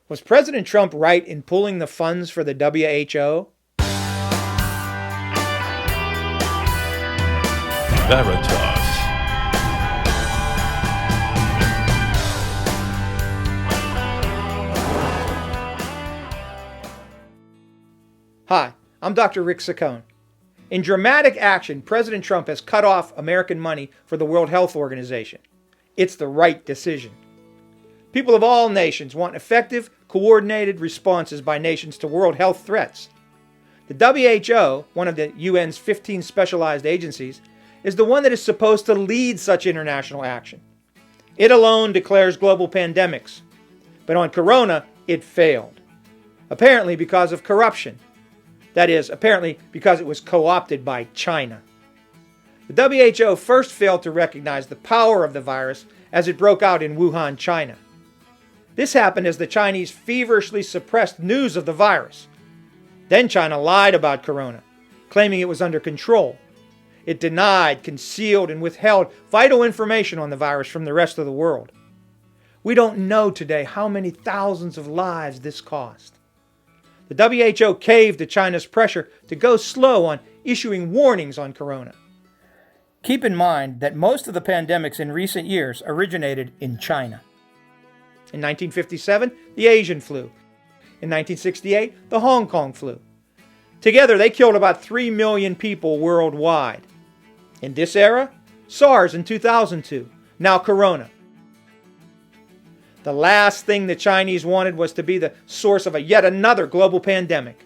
Was President Trump right in pulling the funds for the WHO? Veritas. Hi, I'm Dr. Rick Saccone. In dramatic action, President Trump has cut off American money for the World Health Organization. It's the right decision. People of all nations want effective, coordinated responses by nations to world health threats. The WHO, one of the UN's 15 specialized agencies, is the one that is supposed to lead such international action. It alone declares global pandemics. But on corona, it failed. Apparently because of corruption. That is, apparently because it was co-opted by China. The WHO first failed to recognize the power of the virus as it broke out in Wuhan, China. This happened as the Chinese feverishly suppressed news of the virus. Then China lied about corona, claiming it was under control. It denied, concealed, and withheld vital information on the virus from the rest of the world. We don't know today how many thousands of lives this cost. The WHO caved to China's pressure to go slow on issuing warnings on corona. Keep in mind that most of the pandemics in recent years originated in China. In 1957, the Asian flu. In 1968, the Hong Kong flu. Together, they killed about 3 million people worldwide. In this era, SARS in 2002, now corona. The last thing the Chinese wanted was to be the source of yet another global pandemic.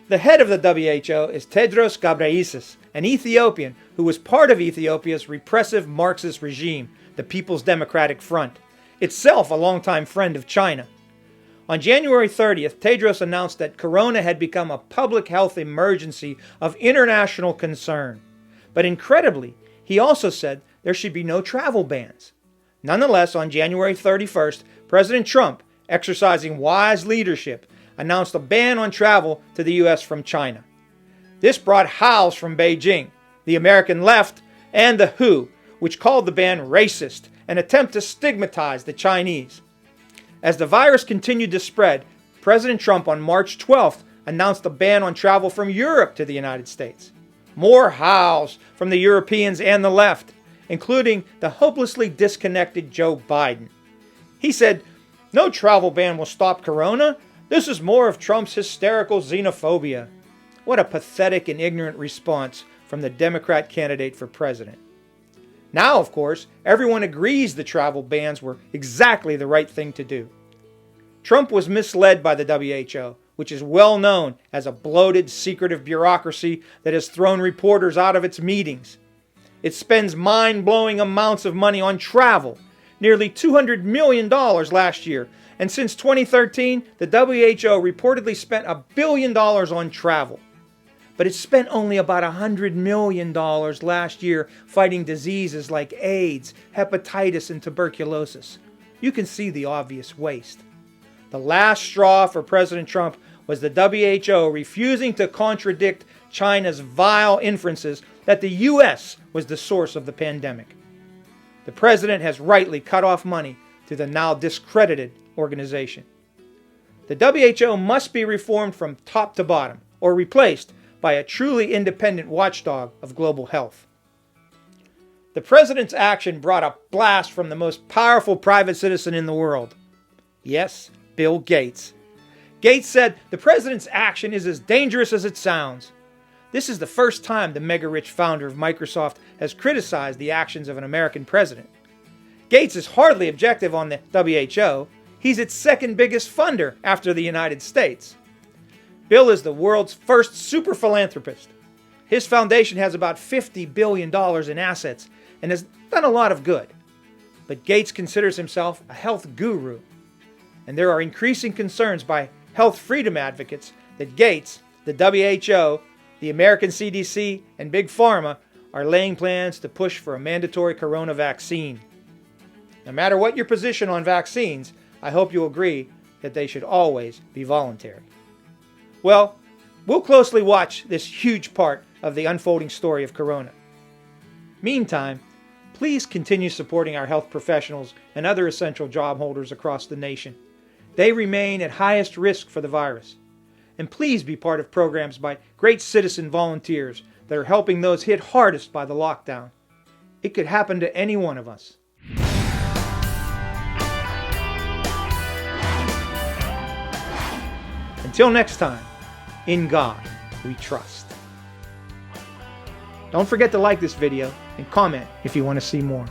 The head of the WHO is Tedros Ghebreyesus, an Ethiopian who was part of Ethiopia's repressive Marxist regime, the People's Democratic Front, itself a longtime friend of China. On January 30th, Tedros announced that corona had become a public health emergency of international concern. But incredibly, he also said there should be no travel bans. Nonetheless, on January 31st, President Trump, exercising wise leadership, announced a ban on travel to the U.S. from China. This brought howls from Beijing, the American left, and the WHO, which called the ban racist, an attempt to stigmatize the Chinese. As the virus continued to spread, President Trump on March 12th announced a ban on travel from Europe to the United States. More howls from the Europeans and the left, including the hopelessly disconnected Joe Biden. He said, "No travel ban will stop corona. This is more of Trump's hysterical xenophobia." What a pathetic and ignorant response from the Democrat candidate for president. Now, of course, everyone agrees the travel bans were exactly the right thing to do. Trump was misled by the WHO, which is well known as a bloated, secretive bureaucracy that has thrown reporters out of its meetings. It spends mind-blowing amounts of money on travel, nearly $200 million last year, and since 2013, the WHO reportedly spent $1 billion on travel. But it spent only about $100 million last year fighting diseases like AIDS, hepatitis, and tuberculosis. You can see the obvious waste. The last straw for President Trump was the WHO refusing to contradict China's vile inferences that the U.S. was the source of the pandemic. The president has rightly cut off money to the now discredited organization. The WHO must be reformed from top to bottom, or replaced by a truly independent watchdog of global health. The president's action brought a blast from the most powerful private citizen in the world. Yes, Bill Gates. Gates said the president's action is as dangerous as it sounds. This is the first time the mega-rich founder of Microsoft has criticized the actions of an American president. Gates is hardly objective on the WHO. He's its second biggest funder after the United States. Bill is the world's first super philanthropist. His foundation has about $50 billion in assets and has done a lot of good. But Gates considers himself a health guru. And there are increasing concerns by health freedom advocates that Gates, the WHO, the American CDC, and Big Pharma are laying plans to push for a mandatory corona vaccine. No matter what your position on vaccines, I hope you'll agree that they should always be voluntary. Well, we'll closely watch this huge part of the unfolding story of corona. Meantime, please continue supporting our health professionals and other essential job holders across the nation. They remain at highest risk for the virus. And please be part of programs by great citizen volunteers that are helping those hit hardest by the lockdown. It could happen to any one of us. Until next time, in God we trust. Don't forget to like this video and comment if you want to see more.